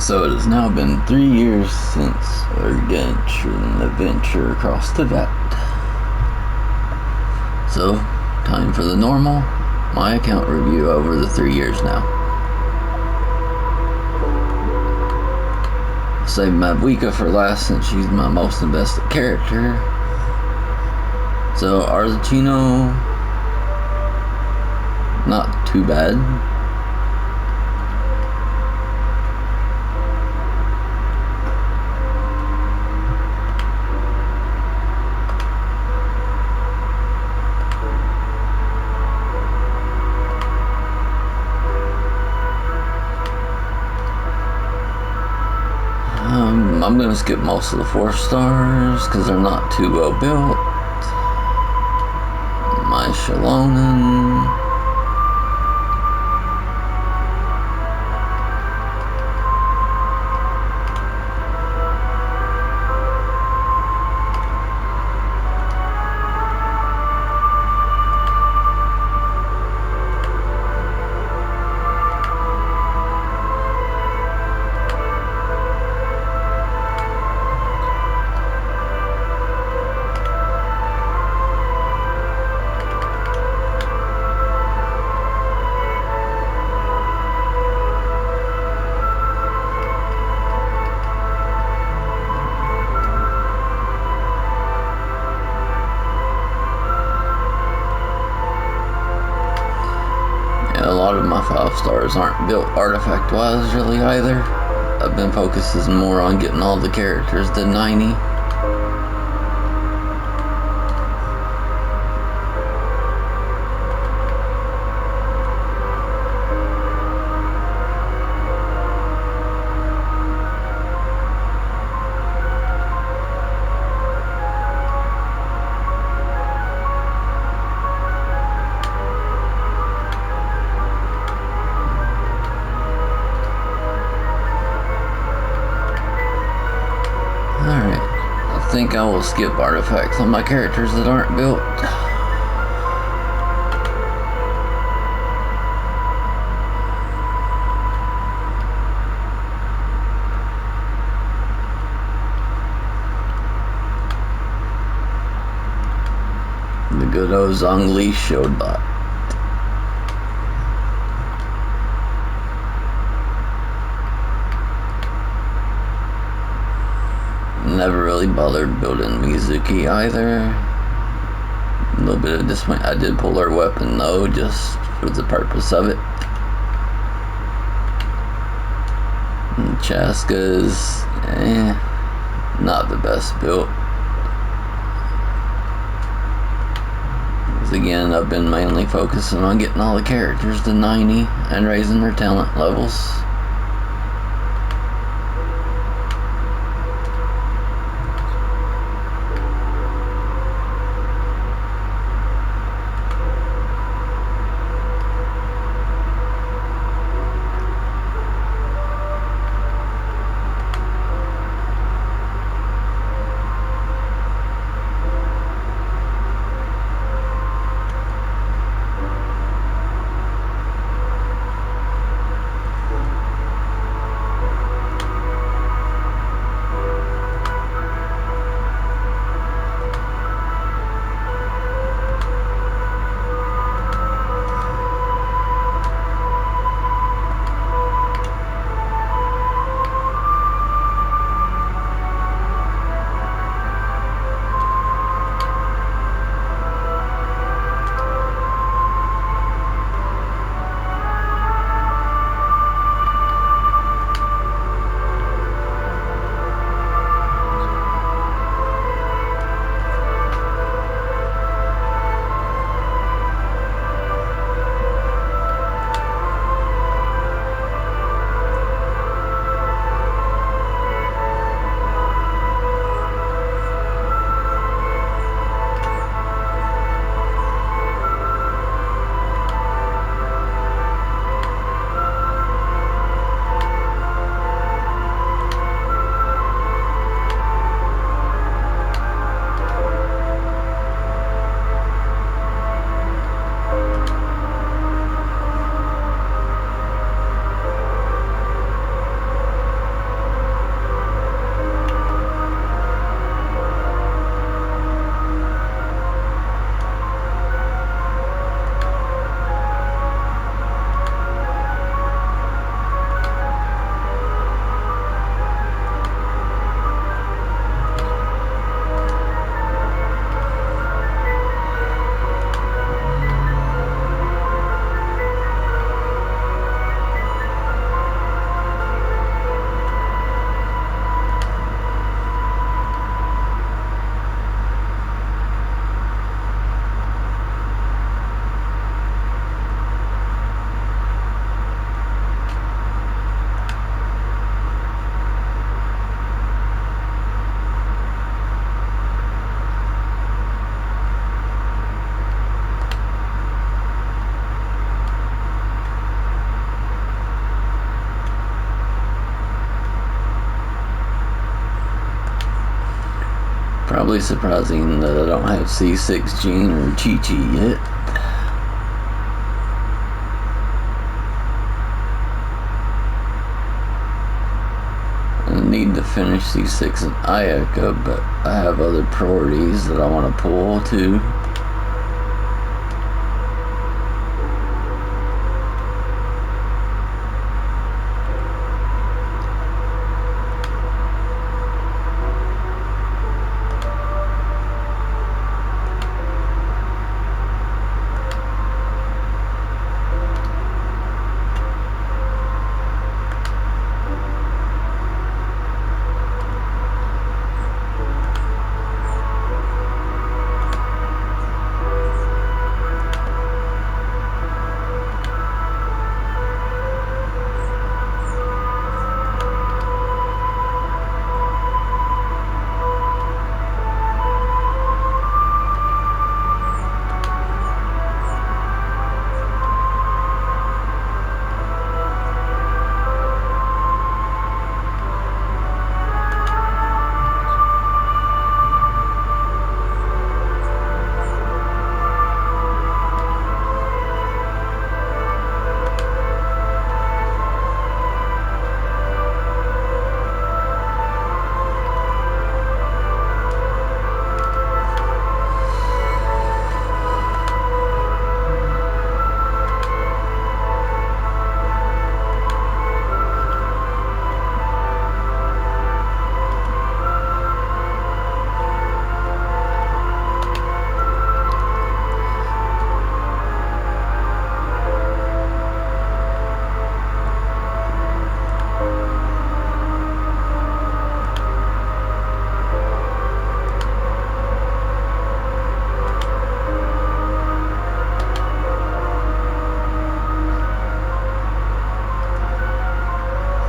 So it has now been 3 years since our Genshin adventure across the vet. So, time for the normal, my account review over the 3 years now. Save Mabuika for last since she's my most invested character. So Arlecchino, not too bad. I'm gonna skip most of the 4 stars because they're not too well built. My Shalonen. A lot of my 5 stars aren't built artifact wise really either. I've been focusing more on getting all the characters to 90. Alright, I think I will skip artifacts on my characters that aren't built. The good old Zhongli showed bot. Never really bothered building Mizuki either. A little bit of disappointment. I did pull her weapon though, just for the purpose of it. And Chaska's, not the best built. Because again, I've been mainly focusing on getting all the characters to 90 and raising their talent levels. Probably surprising that I don't have C6 Gene or Chi-Chi yet. I need to finish C6 and Ayaka, but I have other priorities that I want to pull too.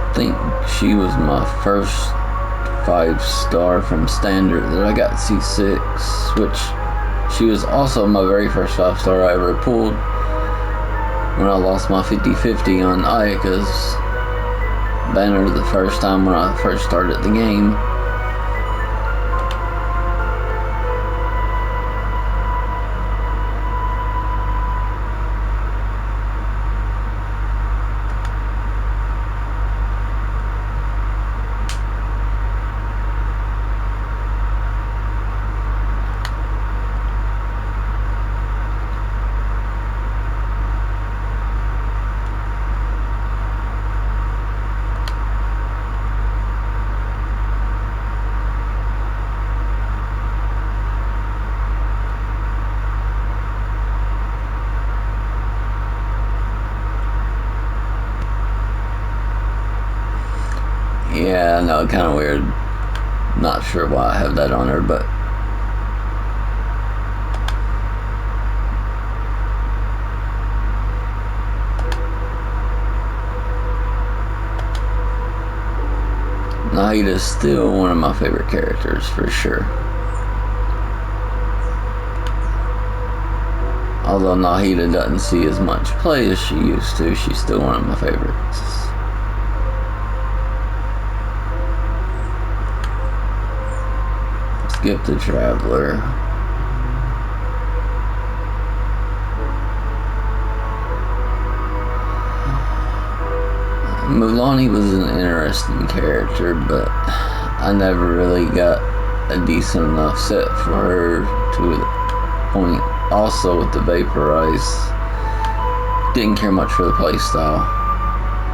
I think she was my first 5-star from standard that I got C6, which she was also my very first 5-star I ever pulled when I lost my 50-50 on Ayaka's banner the first time when I first started the game. Yeah, I know, kind of weird. Not sure why I have that on her, but Nahida's still one of my favorite characters for sure. Although Nahida doesn't see as much play as she used to, she's still one of my favorites. Skip the Traveler. Mulani was an interesting character, but I never really got a decent enough set for her to the point. Also with the Vaporize, didn't care much for the playstyle.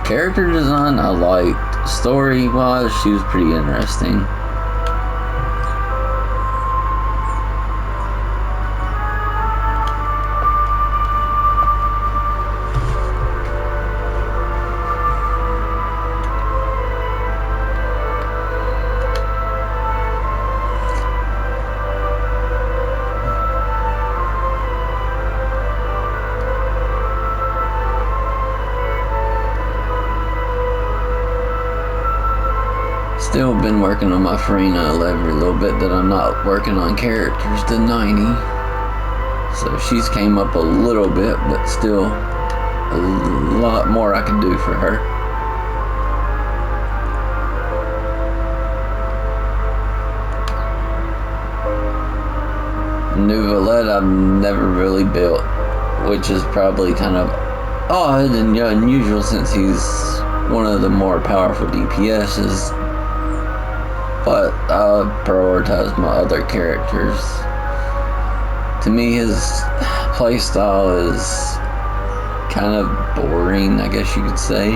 Character design I liked. Story-wise, she was pretty interesting. Still been working on my Farina every little bit that I'm not working on characters to 90. So she's came up a little bit, but still a lot more I can do for her. New Valette I've never really built, which is probably kind of odd and unusual since he's one of the more powerful DPSs, but I prioritize my other characters. To me, his playstyle is kind of boring, I guess you could say.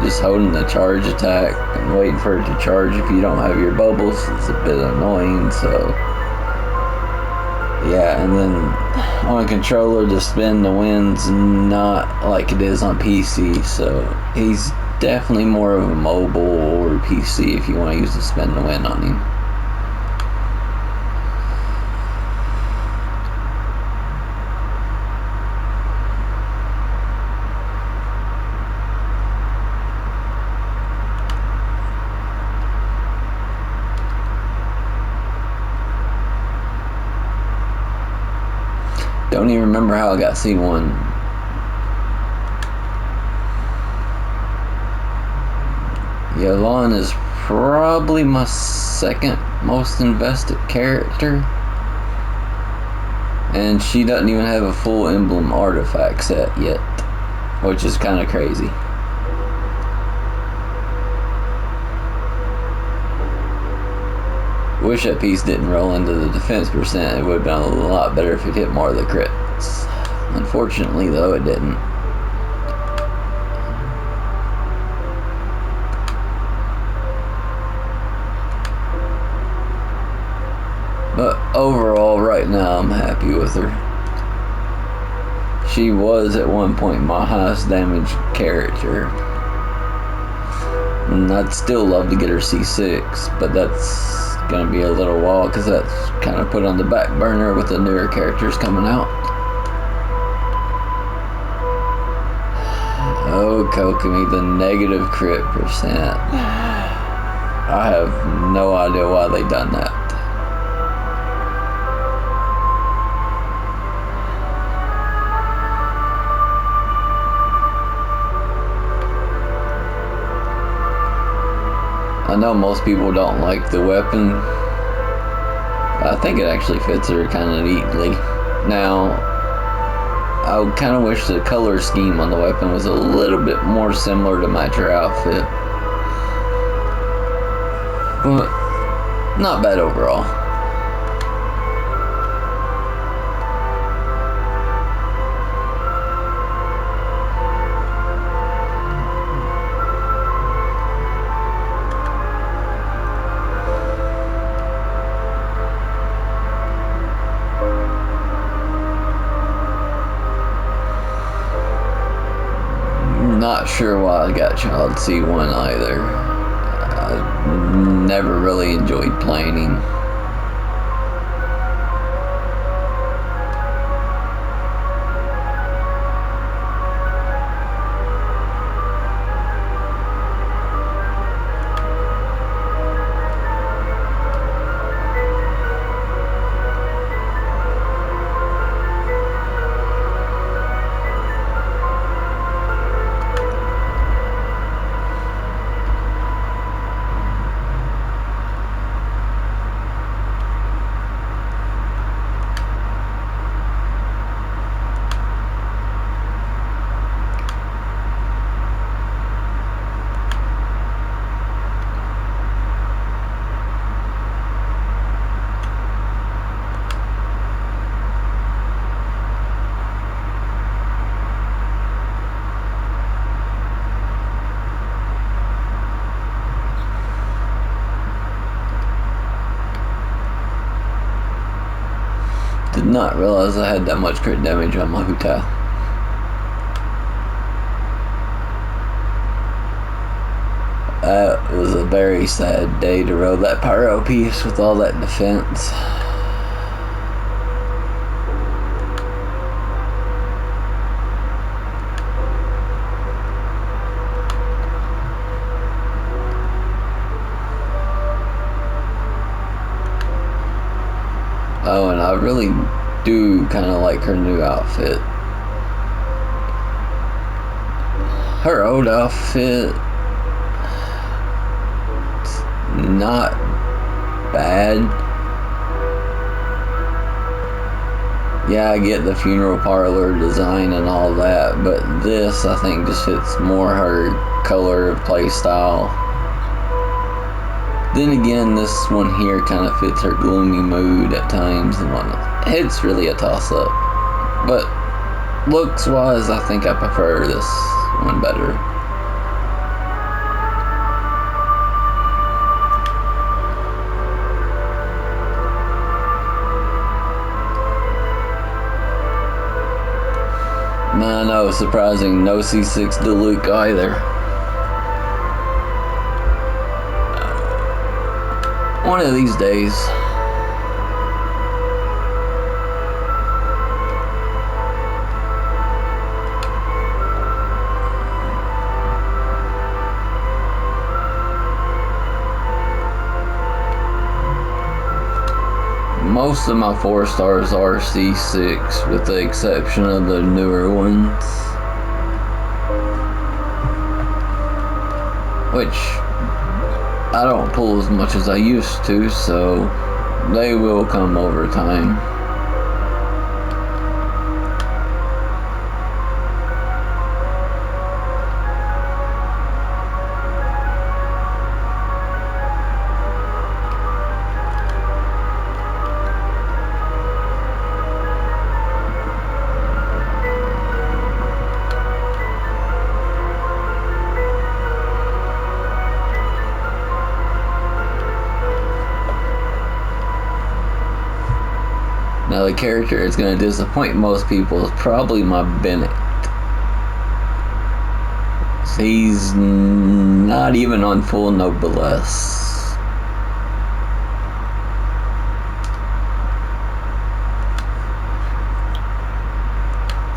Just holding the charge attack and waiting for it to charge if you don't have your bubbles is a bit annoying, so yeah. And then on a controller, the spin the wind's not like it is on PC, so he's definitely more of a mobile or PC if you want to use the spin the wind on him. Don't even remember how I got C1. Yolan is probably my second most invested character. And she doesn't even have a full emblem artifact set yet, which is kind of crazy. Wish that piece didn't roll into the defense percent. It would have been a lot better if it hit more of the crits. Unfortunately, though, it didn't. But overall, right now, I'm happy with her. She was at one point my highest damage character. And I'd still love to get her C6, but that's gonna be a little while because that's kind of put on the back burner with the newer characters coming out. Oh, Kokomi, the negative crit percent. I have no idea why they done that. I know most people don't like the weapon. I think it actually fits her kind of neatly. Now, I kind of wish the color scheme on the weapon was a little bit more similar to match her outfit. But not bad overall. Not sure why I got Child C1 either. I never really enjoyed playing him. Did not realize I had that much crit damage on my Hutao. That was a very sad day to roll that pyro piece with all that defense. Oh, and I really do kind of like her new outfit. Her old outfit, not bad. Yeah, I get the funeral parlor design and all that, but this I think just fits more her color play style. Then again, this one here kind of fits her gloomy mood at times and whatnot. It's really a toss-up. But looks-wise, I think I prefer this one better. I know, surprising, no C6 Diluc either. One of these days. Most of my 4 stars are C6, with the exception of the newer ones, which I don't pull as much as I used to, so they will come over time. Now the character is going to disappoint most people is probably my Bennett. He's not even on full noblesse.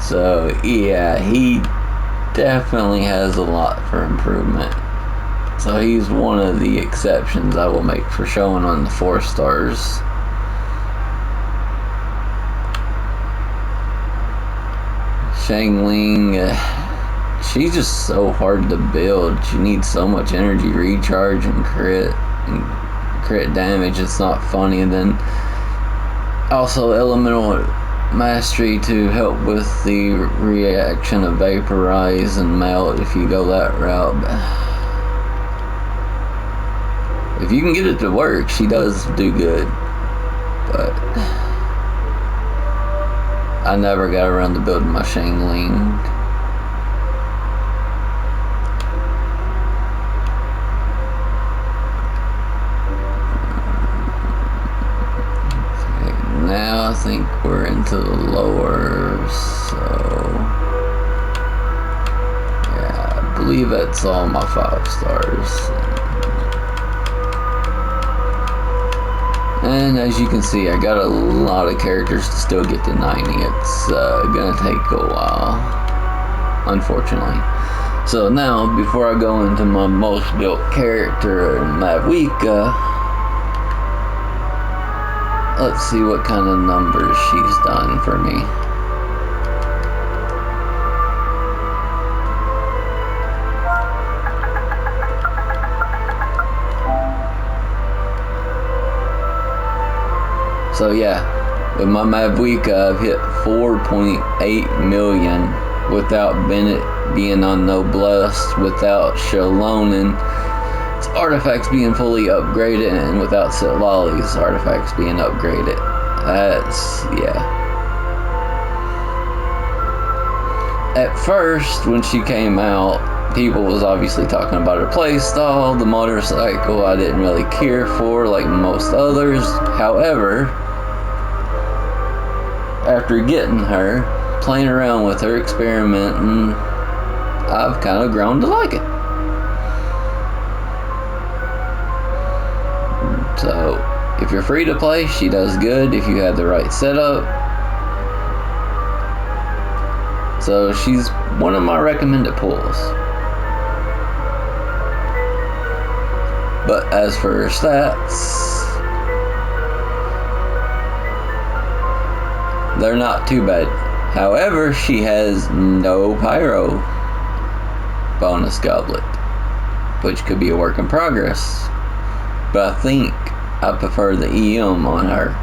So yeah, he definitely has a lot for improvement. So he's one of the exceptions I will make for showing on the 4 stars. Shangling, she's just so hard to build. She needs so much energy recharge and crit damage. It's not funny. And then also elemental mastery to help with the reaction of vaporize and melt if you go that route. If you can get it to work, she does do good. But I never got around to building my Shangling. Okay, now I think we're into the lower, so yeah, I believe that's all my 5 stars. And as you can see, I got a lot of characters to still get to 90. It's gonna take a while, unfortunately. So now, before I go into my most built character, Mavwika, let's see what kind of numbers she's done for me. So yeah, with my Mavwika, I've hit 4.8 million without Bennett being on noblesse, without Shalonin artifacts being fully upgraded, and without Sitlali's artifacts being upgraded. That's, yeah. At first, when she came out, people was obviously talking about her playstyle. The motorcycle I didn't really care for like most others. However, after getting her, playing around with her, experimenting, I've kind of grown to like it. So, if you're free to play, she does good if you have the right setup. So, she's one of my recommended pulls. But as for her stats, they're not too bad. However, she has no pyro bonus goblet, which could be a work in progress. But I think I prefer the EM on her.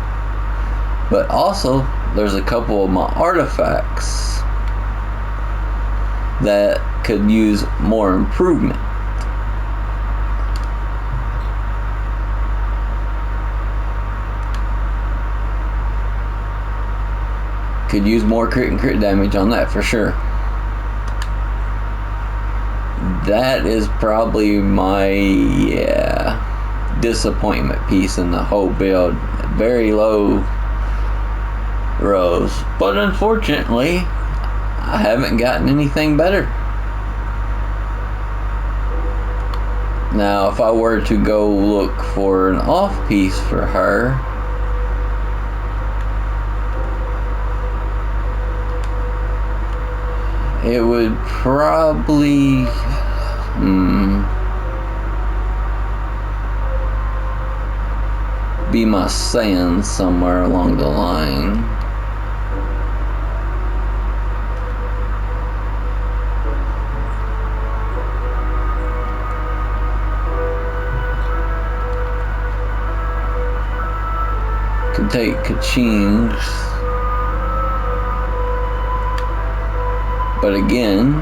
But also, there's a couple of my artifacts that could use more improvement. Could use more crit and crit damage on that for sure. That is probably my disappointment piece in the whole build. Very low rows, but unfortunately I haven't gotten anything better. Now if I were to go look for an off piece for her, it would probably be my sand somewhere along the line. Could take Kaching's, but again,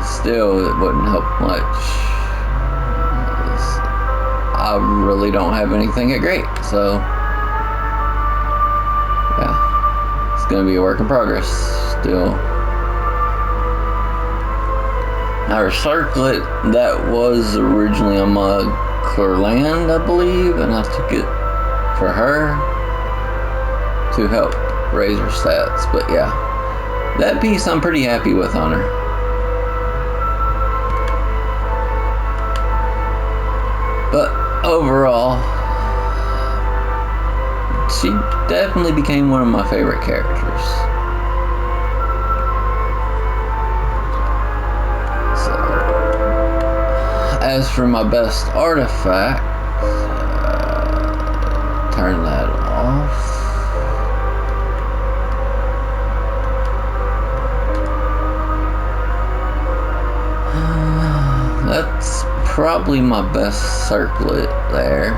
still it wouldn't help much. I really don't have anything at great, so yeah, it's gonna be a work in progress still. Our circlet that was originally on my Clearland, I believe, and I took it for her to help raise her stats. But yeah, that piece I'm pretty happy with on her. But overall, she definitely became one of my favorite characters. As for my best artifact, turn that off. That's probably my best circlet there.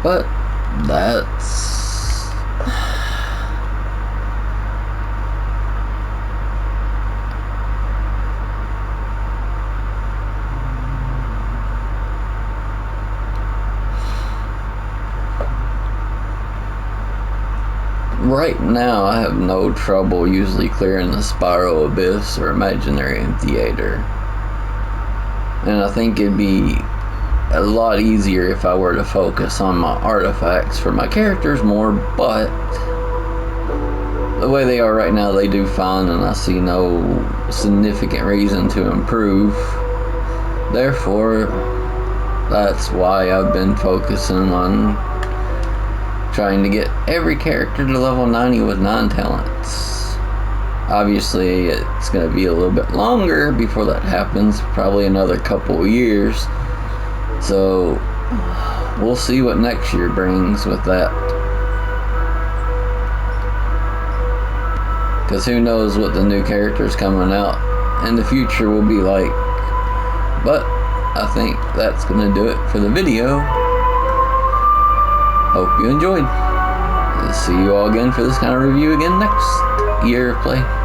But that's right now I have no trouble usually clearing the Spiral Abyss or Imaginary Amphitheater, and I think it'd be a lot easier if I were to focus on my artifacts for my characters more, but the way they are right now, they do fine, and I see no significant reason to improve. Therefore, that's why I've been focusing on trying to get every character to level 90 with 9 talents. Obviously, it's going to be a little bit longer before that happens, probably another couple of years. So, we'll see what next year brings with that. Because who knows what the new characters coming out in the future will be like. But, I think that's going to do it for the video. Hope you enjoyed. See you all again for this kind of review again next year of play.